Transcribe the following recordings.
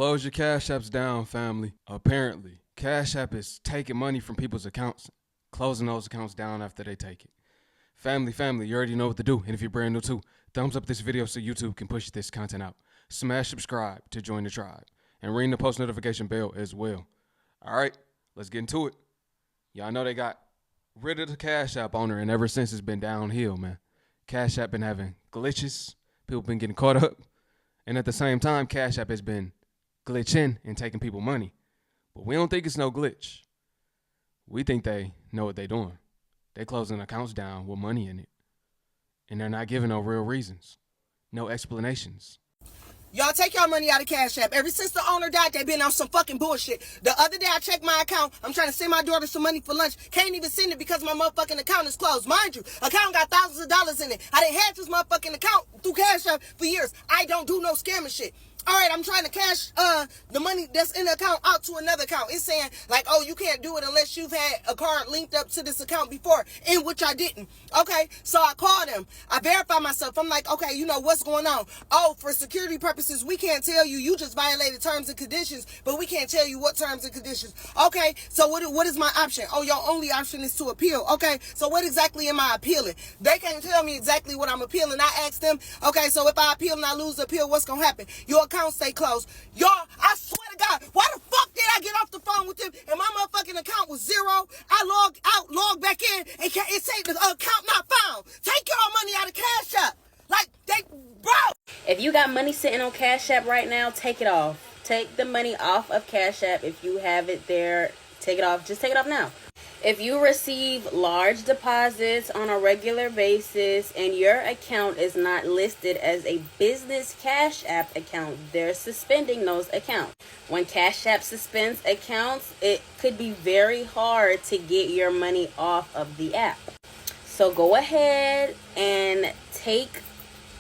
Close your Cash Apps down, family. Apparently, Cash App is taking money from people's accounts, closing those accounts down after they take it. Family, you already know what to do. And if you're brand new too, thumbs up this video so YouTube can push this content out. Smash subscribe to join the tribe. And ring the post notification bell as well. All right, let's get into it. Y'all know they got rid of the Cash App owner, and ever since it's been downhill, man. Cash App been having glitches. People been getting caught up. And at the same time, Cash App has been glitching and taking people money. But we don't think it's no glitch. We think they know what they're doing. They closing accounts down with money in it. And they're not giving no real reasons. No explanations. Y'all take y'all money out of Cash App. Ever since the owner died, they been on some fucking bullshit. The other day I checked my account. I'm trying to send my daughter some money for lunch. Can't even send it because my motherfucking account is closed. Mind you, account got thousands of dollars in it. I done had this motherfucking account through Cash App for years. I don't do no scamming shit. All right, I'm trying to cash the money that's in the account out to another account. It's saying, like, oh, you can't do it unless you've had a card linked up to this account before, in which I didn't. Okay, so I called them. I verified myself. I'm like, okay, you know, what's going on? Oh, for security purposes, we can't tell you. You just violated terms and conditions, but we can't tell you what terms and conditions. Okay, so what is my option? Oh, your only option is to appeal. Okay, so what exactly am I appealing? They can't tell me exactly what I'm appealing. I asked them, okay, so if I appeal and I lose the appeal, what's going to happen? Your account stay closed. Y'all, I swear to God, why the fuck did I get off the phone with them and my motherfucking account was zero? I logged out, logged back in, and it said the account not found. Take y'all money out of Cash App. Like, bro. If you got money sitting on Cash App right now, take it off. Take the money off of Cash App. If you have it there, take it off. Just take it off now. If you receive large deposits on a regular basis and your account is not listed as a business Cash App account, they're suspending those accounts. When Cash App suspends accounts, it could be very hard to get your money off of the app. So go ahead and take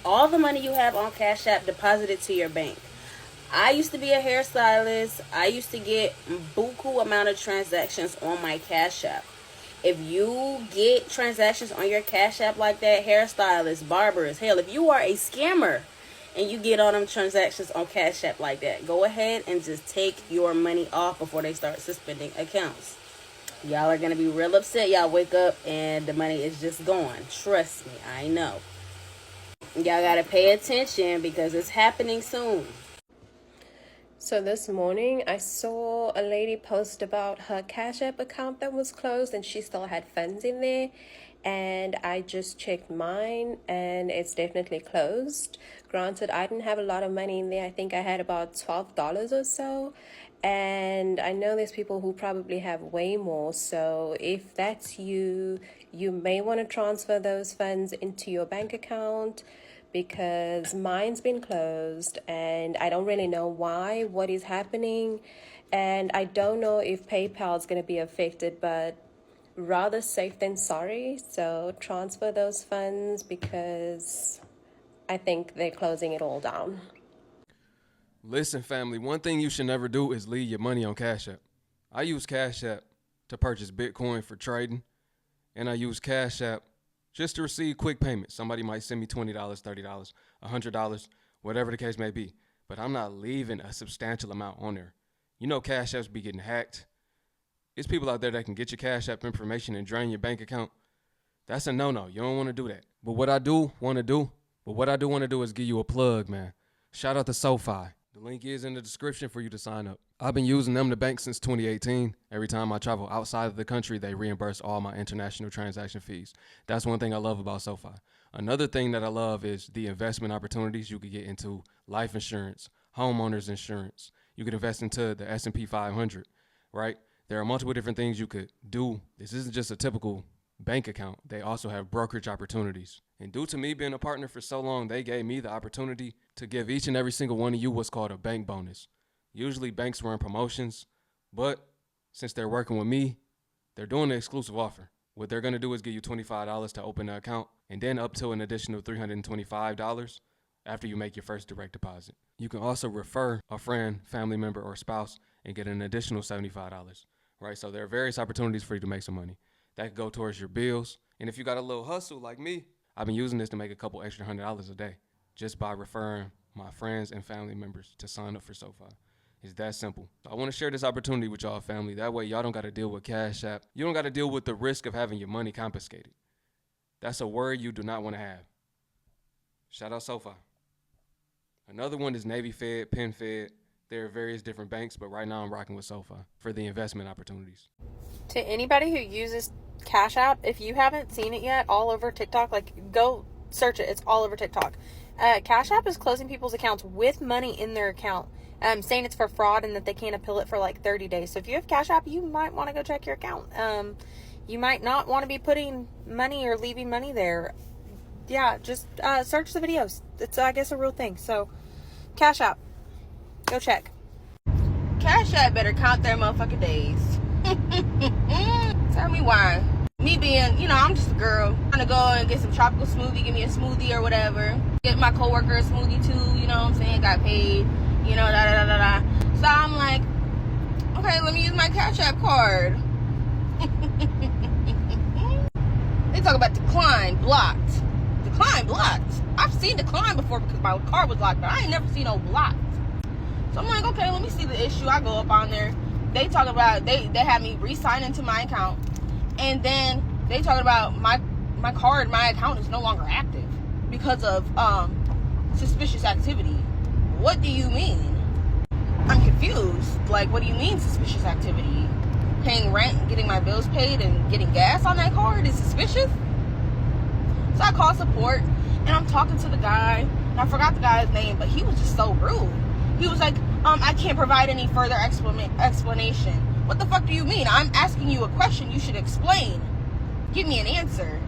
all the money you have on Cash App, deposit it to your bank. I used to be a hairstylist. I used to get buku amount of transactions on my Cash App. If you get transactions on your Cash App like that, hairstylists, barbers, hell, if you are a scammer and you get all them transactions on Cash App like that, go ahead and just take your money off before they start suspending accounts. Y'all are going to be real upset. Y'all wake up and the money is just gone. Trust me, I know. Y'all got to pay attention because it's happening soon. So this morning I saw a lady post about her Cash App account that was closed and she still had funds in there, and I just checked mine and it's definitely closed. Granted, I didn't have a lot of money in there. I think I had about $12 or so, and I know there's people who probably have way more. So if that's you, you may want to transfer those funds into your bank account, because mine's been closed and I don't really know what is happening, and I don't know if PayPal is going to be affected, but rather safe than sorry. So transfer those funds because I think they're closing it all down. Listen, family, one thing you should never do is leave your money on Cash App. I use Cash App to purchase Bitcoin for trading, and I use Cash App just to receive quick payments. Somebody might send me $20, $30, $100, whatever the case may be. But I'm not leaving a substantial amount on there. You know Cash Apps be getting hacked. There's people out there that can get your Cash App information and drain your bank account. That's a no-no. You don't want to do that. But what I do want to do is give you a plug, man. Shout out to Sofi. The link is in the description for you to sign up. I've been using them to bank since 2018. Every time I travel outside of the country, they reimburse all my international transaction fees. That's one thing I love about Sofi. Another thing that I love is the investment opportunities you could get into: life insurance, homeowners insurance. You could invest into the S&P 500, right? There are multiple different things you could do. This isn't just a typical bank account. They also have brokerage opportunities. And due to me being a partner for so long, they gave me the opportunity to give each and every single one of you what's called a bank bonus. Usually banks run promotions, but since they're working with me, they're doing an exclusive offer. What they're going to do is give you $25 to open the account, and then up to an additional $325 after you make your first direct deposit. You can also refer a friend, family member, or spouse and get an additional $75, right? So there are various opportunities for you to make some money. That could go towards your bills. And if you got a little hustle like me, I've been using this to make a couple extra $100 a day just by referring my friends and family members to sign up for Sofi. It's that simple. I want to share this opportunity with y'all, family. That way, y'all don't got to deal with Cash App. You don't got to deal with the risk of having your money confiscated. That's a worry you do not want to have. Shout out Sofi. Another one is Navy Fed, Penn Fed. There are various different banks, but right now I'm rocking with Sofi for the investment opportunities. To anybody who uses Cash App, if you haven't seen it yet, all over TikTok, like, go search it. It's all over TikTok. Cash App is closing people's accounts with money in their account, saying it's for fraud and that they can't appeal it for like 30 days. So if you have Cash App, you might want to go check your account. You might not want to be putting money or leaving money there. Yeah, just search the videos. It's, I guess, a real thing. So, Cash App, go check. Cash App better count their motherfucking days. Tell me why. Me being, I'm just a girl. I'm gonna go and get some tropical smoothie, give me a smoothie or whatever. Get my coworker a smoothie too, you know what I'm saying? Got paid, da. So I'm like, okay, let me use my Cash App card. They talk about decline, blocked. Decline, blocked. I've seen decline before because my card was locked, but I ain't never seen no blocked. So I'm like, okay, let me see the issue. I go up on there. They talk about, they had me re-sign into my account. And then they talking about my card, my account is no longer active because of suspicious activity. What do you mean? I'm confused. Like, what do you mean suspicious activity? Paying rent, getting my bills paid, and getting gas on that card is suspicious? So I call support, and I'm talking to the guy, and I forgot the guy's name, but he was just so rude. He was like, I can't provide any further explanation. What the fuck do you mean? I'm asking you a question. You should explain. Give me an answer.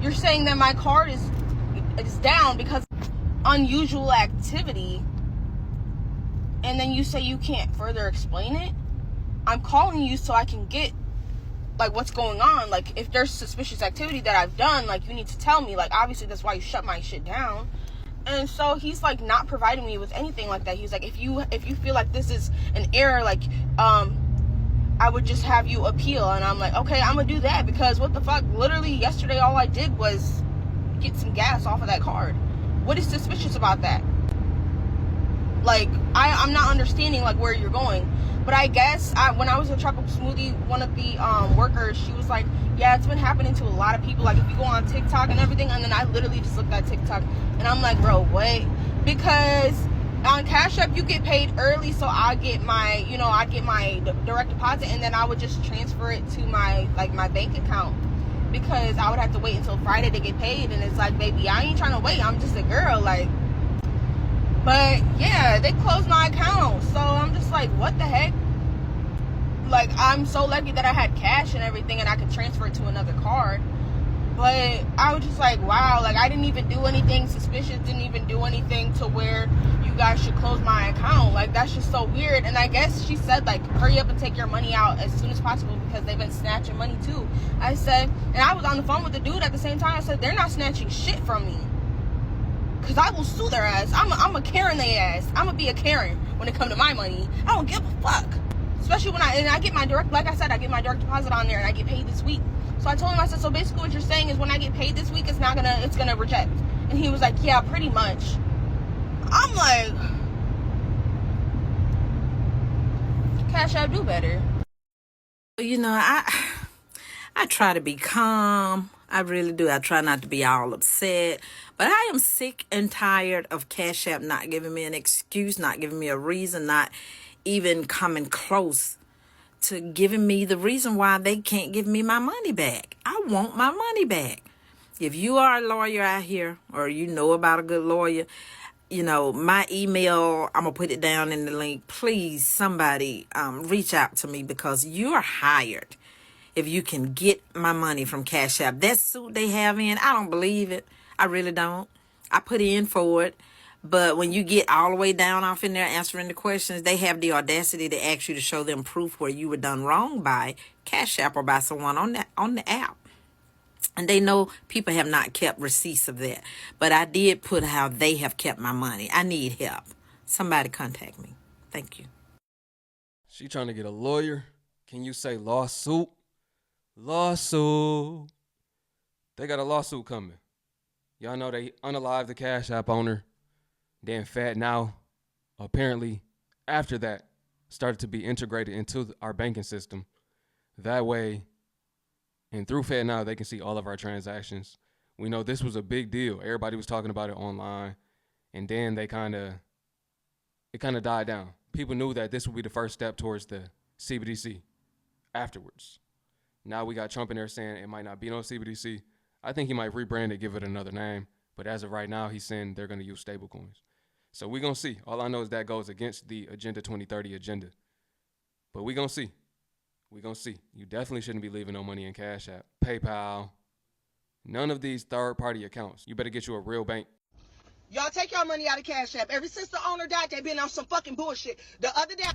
You're saying that my card is down because of unusual activity, and then you say you can't further explain it? I'm calling you so I can get, like, what's going on. Like, if there's suspicious activity that I've done, like, you need to tell me. Like, obviously that's why you shut my shit down. And so he's like not providing me with anything like that. He's like, if you feel like this is an error, like, I would just have you appeal. And I'm like, okay, I'm gonna do that, because what the fuck, literally yesterday all I did was get some gas off of that card. What is suspicious about that? Like, I'm not understanding like where you're going. But I guess when I was in Tropical Smoothie, one of the workers, she was like, yeah, it's been happening to a lot of people. Like, if you go on TikTok and everything, and then I literally just looked at TikTok, and I'm like, bro, what? Because on Cash App, you get paid early, so I get my, I'd get my direct deposit, and then I would just transfer it to my bank account, because I would have to wait until Friday to get paid. And it's like, baby, I ain't trying to wait. I'm just a girl, like. But yeah, they closed my account, so I'm just like, what the heck? Like, I'm so lucky that I had cash and everything, and I could transfer it to another card. But I was just like, wow, like, I didn't even do anything suspicious, didn't even do anything to where you guys should close my account. Like, that's just so weird. And I guess she said, like, hurry up and take your money out as soon as possible, because they've been snatching money too. I said, and I was on the phone with the dude at the same time. I said, they're not snatching shit from me, because I will sue their ass. I'm a Karen their ass. I'm going to be a Karen when it comes to my money. I don't give a fuck. Especially when I get my direct, like I said, I get my direct deposit on there, and I get paid this week. So I told him, I said, so basically what you're saying is when I get paid this week, it's gonna reject. And he was like, yeah, pretty much. I'm like, Cash App, do better. I try to be calm. I really do. I try not to be all upset. But I am sick and tired of Cash App not giving me an excuse, not giving me a reason, not even coming close to giving me the reason why they can't give me my money back. I want my money back. If you are a lawyer out here, or you know about a good lawyer, my email, I'm going to put it down in the link. Please, somebody reach out to me, because you're hired if you can get my money from Cash App. That suit they have in, I don't believe it. I really don't. I put in for it. But when you get all the way down off in there answering the questions, they have the audacity to ask you to show them proof where you were done wrong by Cash App or by someone on the app. And they know people have not kept receipts of that. But I did put how they have kept my money. I need help. Somebody contact me. Thank you. She trying to get a lawyer. Can you say lawsuit? Lawsuit. They got a lawsuit coming. Y'all know they unalived the Cash App owner. Then Fat Now apparently after that started to be integrated into our banking system. That way, and through FedNow, they can see all of our transactions. We know this was a big deal. Everybody was talking about it online, and then it kind of died down. People knew that this would be the first step towards the CBDC afterwards. Now we got Trump in there saying it might not be no CBDC. I think he might rebrand it, give it another name. But as of right now, he's saying they're going to use stablecoins. So we're going to see. All I know is that goes against the Agenda 2030 agenda. But we're going to see. We're going to see. You definitely shouldn't be leaving no money in Cash App, PayPal, none of these third-party accounts. You better get you a real bank. Y'all take y'all money out of Cash App. Ever since the owner died, they been on some fucking bullshit. The other day...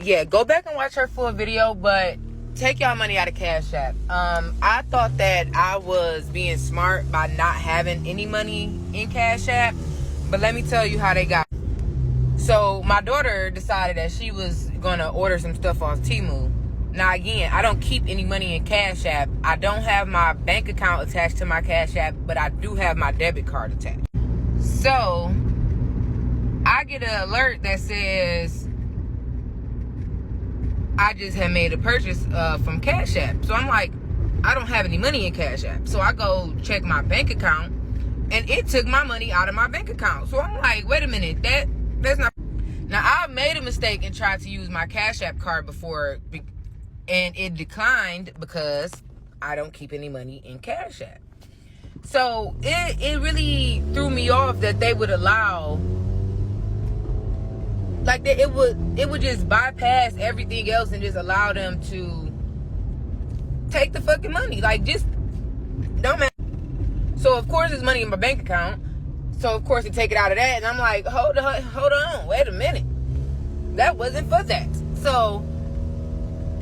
Yeah, go back and watch her full video, but take y'all money out of Cash App. I thought that I was being smart by not having any money in Cash App, but let me tell you how they got. So my daughter decided that she was gonna order some stuff off Temu. Now again, I don't keep any money in Cash App. I don't have my bank account attached to my Cash App, but I do have my debit card attached. So I get an alert that says I just had made a purchase from Cash App. So I'm like, I don't have any money in Cash App. So I go check my bank account, and it took my money out of my bank account. So I'm like, wait a minute, that's not. Now I made a mistake and tried to use my Cash App card before, and it declined because I don't keep any money in Cash App. So it really threw me off that they would allow, like, that it would just bypass everything else and just allow them to take the fucking money. Like, just don't matter. So of course there's money in my bank account. So of course they take it out of that, and I'm like, hold on, wait a minute. That wasn't for that. So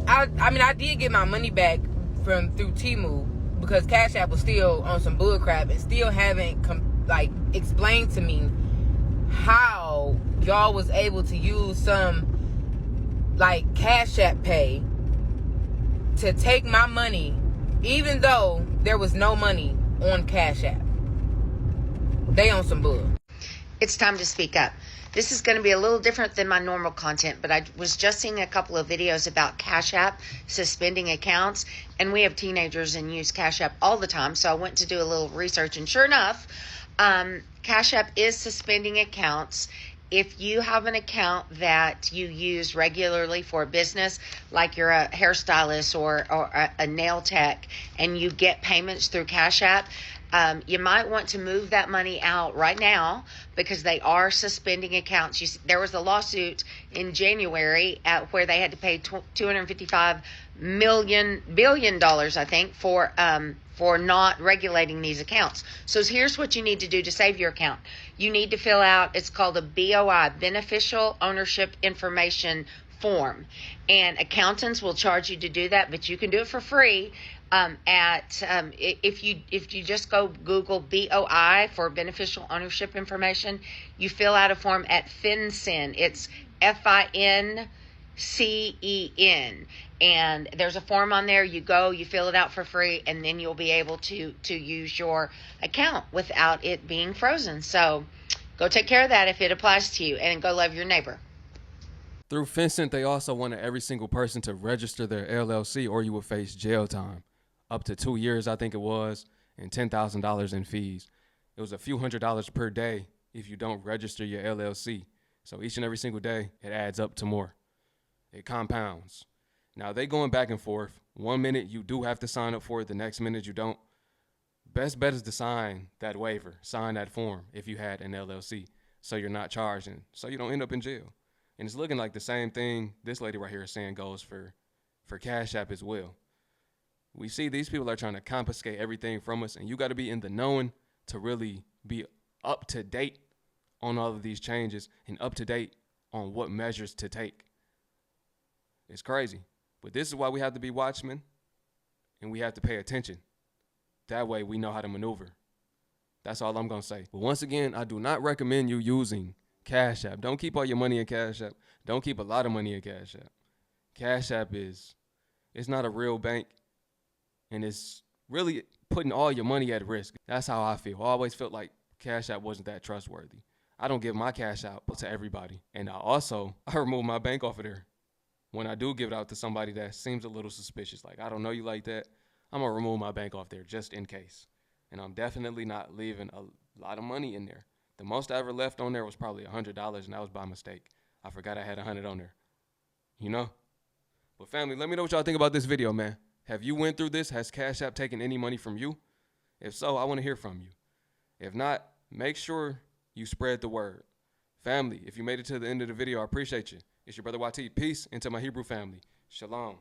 I mean I did get my money back through Temu, because Cash App was still on some bullcrap and still haven't explained to me how y'all was able to use some like Cash App Pay to take my money, even though there was no money on Cash App. They on some bull. It's time to speak up. This is going to be a little different than my normal content, but I was just seeing a couple of videos about Cash App suspending accounts, and we have teenagers and use Cash App all the time, so I went to do a little research, and sure enough, Cash App is suspending accounts. If you have an account that you use regularly for business, like you're a hairstylist or a nail tech, and you get payments through Cash App, you might want to move that money out right now, because they are suspending accounts. There was a lawsuit in January where they had to pay $255 billion, I think, for not regulating these accounts. So here's what you need to do to save your account. You need to fill out, it's called a BOI, Beneficial Ownership Information Form. And accountants will charge you to do that, but you can do it for free. If you just go Google BOI for beneficial ownership information, you fill out a form at FinCEN. It's FINCEN, and there's a form on there. You go, you fill it out for free, and then you'll be able to use your account without it being frozen. So go take care of that if it applies to you, and go love your neighbor. Through FinCEN, they also wanted every single person to register their LLC, or you would face jail time. Up to 2 years, I think it was, and $10,000 in fees. It was a few $100s per day if you don't register your LLC. So each and every single day, it adds up to more. It compounds. Now, they going back and forth. 1 minute, you do have to sign up for it. The next minute, you don't. Best bet is to sign that waiver, sign that form if you had an LLC, so you're not charged and so you don't end up in jail. And it's looking like the same thing this lady right here is saying goes for Cash App as well. We see these people are trying to confiscate everything from us, and you got to be in the knowing to really be up to date on all of these changes and up to date on what measures to take. It's crazy, but this is why we have to be watchmen, and we have to pay attention. That way we know how to maneuver. That's all I'm going to say. But once again, I do not recommend you using Cash App. Don't keep all your money in Cash App. Don't keep a lot of money in Cash App. Cash App it's not a real bank. And it's really putting all your money at risk. That's how I feel. I always felt like Cash App wasn't that trustworthy. I don't give my cash out to everybody. And I remove my bank off of there. When I do give it out to somebody that seems a little suspicious, like I don't know you like that, I'm gonna remove my bank off there just in case. And I'm definitely not leaving a lot of money in there. The most I ever left on there was probably $100, and that was by mistake. I forgot I had 100 on there. You know? But family, let me know what y'all think about this video, man. Have you went through this? Has Cash App taken any money from you? If so, I want to hear from you. If not, make sure you spread the word. Family, if you made it to the end of the video, I appreciate you. It's your brother YT. Peace into my Hebrew family. Shalom.